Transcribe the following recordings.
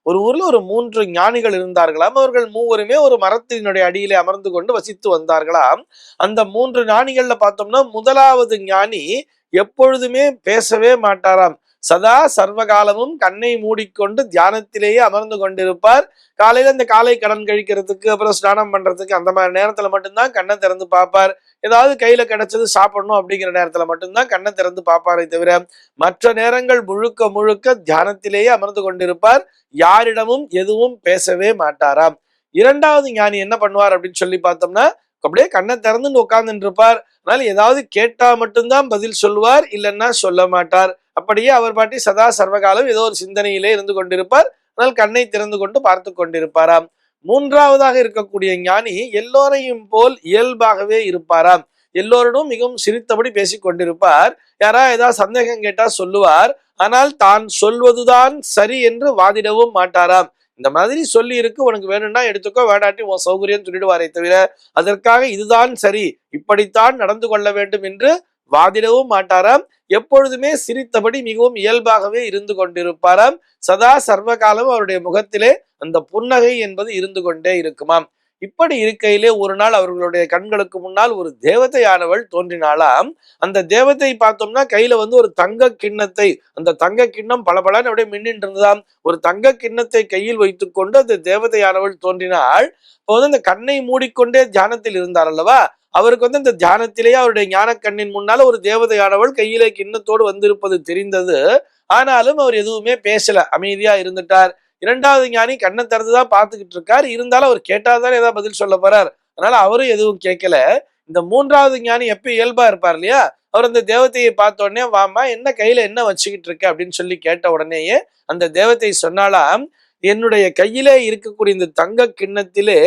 ஒரு ஊர்ல ஒரு 3 ஞானிகள் இருந்தார்களாம். அவர்கள் மூவருமே ஒரு மரத்தினுடைய அடியிலே அமர்ந்து கொண்டு வசித்து வந்தார்களாம். அந்த 3 ஞானிகள்ல பார்த்தோம்னா முதலாவது ஞானி எப்பொழுதுமே பேசவே மாட்டாராம். சதா சர்வகாலமும் கண்ணை மூடிக்கொண்டு தியானத்திலேயே அமர்ந்து கொண்டிருப்பார். காலையில இந்த காலை கடன் கழிக்கிறதுக்கு, அப்புறம் ஸ்நானம் பண்றதுக்கு, அந்த மாதிரி நேரத்துல மட்டும்தான் கண்ணை திறந்து பார்ப்பார். ஏதாவது கையில கிடைச்சது சாப்பிடணும் அப்படிங்கிற நேரத்துல மட்டும்தான் கண்ணை திறந்து பார்ப்பாரே தவிர மற்ற நேரங்கள் முழுக்க முழுக்க தியானத்திலேயே அமர்ந்து கொண்டிருப்பார். யாரிடமும் எதுவும் பேசவே மாட்டாராம். இரண்டாவது ஞானி என்ன பண்ணுவார் அப்படின்னு சொல்லி பார்த்தோம்னா, அப்படியே கண்ணை திறந்துன்னு உட்கார்ந்துட்டு இருப்பார். அதனால ஏதாவது கேட்டா மட்டும்தான் பதில் சொல்லுவார், இல்லைன்னா சொல்ல மாட்டார். அப்படியே அவர் பாட்டி சதா சர்வகாலம் ஏதோ ஒரு சிந்தனையிலே இருந்து கொண்டிருப்பார். அதனால் கண்ணை திறந்து கொண்டு பார்த்து கொண்டிருப்பாராம். மூன்றாவதாக இருக்கக்கூடிய ஞானி எல்லோரையும் போல் இயல்பாகவே இருப்பாராம். எல்லோரிடம் மிகவும் சிரித்தபடி பேசிக் கொண்டிருப்பார். யாரா ஏதாவது சந்தேகம் கேட்டா சொல்லுவார். ஆனால் தான் சொல்வதுதான் சரி என்று வாதிடவும் மாட்டாராம். இந்த மாதிரி சொல்லி இருக்கு, உனக்கு வேணும்னா எடுத்துக்கோ, வேண்டாட்டி உன் சௌகரியம் சொல்லிடுவாரே தவிர அதற்காக இதுதான் சரி, இப்படித்தான் நடந்து கொள்ள வேண்டும் என்று வாதிடவும் மாட்டாராம். எப்பொழுதுமே சிரித்தபடி மிகவும் இயல்பாகவே இருந்து கொண்டிருப்பாராம். சதா சர்வகாலம் அவருடைய முகத்திலே அந்த புன்னகை என்பது இருந்து கொண்டே இருக்குமாம். இப்படி இருக்கையிலே ஒரு நாள் அவர்களுடைய கண்களுக்கு முன்னால் ஒரு தேவதையானவள் தோன்றினாலாம். அந்த தேவதை பார்த்தோம்னா கையில ஒரு தங்க கிண்ணத்தை, அந்த தங்க கிண்ணம் பளபளன்னு அப்படியே மின்னிட்டு இருந்ததாம். ஒரு தங்க கிண்ணத்தை கையில் வைத்துக் கொண்டு அந்த தேவதையானவள் தோன்றினாள். இப்போ அந்த கண்ணை மூடிக்கொண்டே தியானத்தில் இருந்தார் அல்லவா, அவருக்கு இந்த தியானத்திலேயே அவருடைய ஞான கண்ணின் முன்னால ஒரு தேவதையானவள் கையிலே கிண்ணத்தோடு வந்திருப்பது தெரிந்தது. ஆனாலும் அவர் எதுவுமே பேசல, அமைதியா இருந்துட்டார். இரண்டாவது ஞானி கண்ணை திறந்துதான் பார்த்துக்கிட்டு இருக்கார். இருந்தாலும் அவர் கேட்டாதான் ஏதாவது பதில் சொல்ல போறார். அதனால அவரும் எதுவும் கேட்கல. இந்த மூன்றாவது ஞானி எப்ப இயல்பா இருப்பார் இல்லையா, அவர் அந்த தேவதையை பார்த்த உடனே, வாமா என்ன கையில என்ன வச்சுக்கிட்டு இருக்க அப்படின்னு சொல்லி கேட்ட உடனேயே அந்த தேவதை சொன்னாலாம், என்னுடைய கையிலே இருக்கக்கூடிய இந்த தங்க கிண்ணத்திலே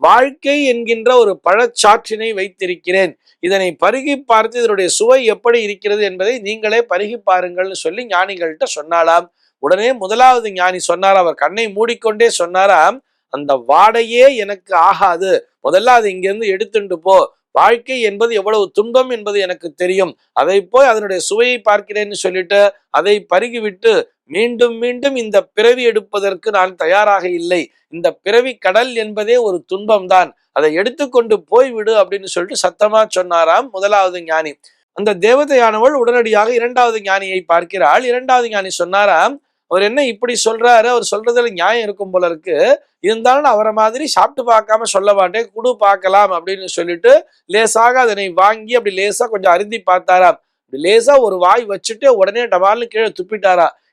வாழ்க்கை என்கின்ற ஒரு பழச்சாற்றினை வைத்திருக்கிறேன். இதனை பருகி பார்த்து இதனுடைய சுவை எப்படி இருக்கிறது என்பதை நீங்களே பருகி பாருங்கள்னு சொல்லி ஞானிகள்கிட்ட சொன்னாலாம். உடனே முதலாவது ஞானி சொன்னார், அவர் கண்ணை மூடிக்கொண்டே சொன்னாராம், அந்த வாடையே எனக்கு ஆகாது, முதல்ல அதை இங்கிருந்து எடுத்துட்டு போ. வாழ்க்கை என்பது எவ்வளவு துன்பம் என்பது எனக்கு தெரியும், அதை போய் அதனுடைய சுவையை பார்க்கிறேன்னு சொல்லிட்டு அதை பருகிவிட்டு மீண்டும் மீண்டும் இந்த பிறவி எடுப்பதற்கு நான் தயாராக இல்லை. இந்த பிறவி கடல் என்பதே ஒரு துன்பம் தான், அதை எடுத்துக்கொண்டு போய்விடு அப்படின்னு சொல்லிட்டு சத்தமா சொன்னாராம் முதலாவது ஞானி. அந்த தேவதையானவள் உடனடியாக இரண்டாவது ஞானியை பார்க்கிறாள். இரண்டாவது ஞானி சொன்னாராம், அவர் என்ன இப்படி சொல்றாரு, அவர் சொல்றதுல நியாயம் இருக்கும் போல இருக்கு, இருந்தாலும் அவரை மாதிரி சாப்பிட்டு பார்க்காம சொல்ல மாட்டேன், குடு பார்க்கலாம் அப்படின்னு சொல்லிட்டு லேசாக அதனை வாங்கி அப்படி லேசா கொஞ்சம் அருந்தி பார்த்தாராம். லேசா ஒரு வாய் வச்சுட்டு உடனே டபால்னு கீழே துப்பிட்டாரா.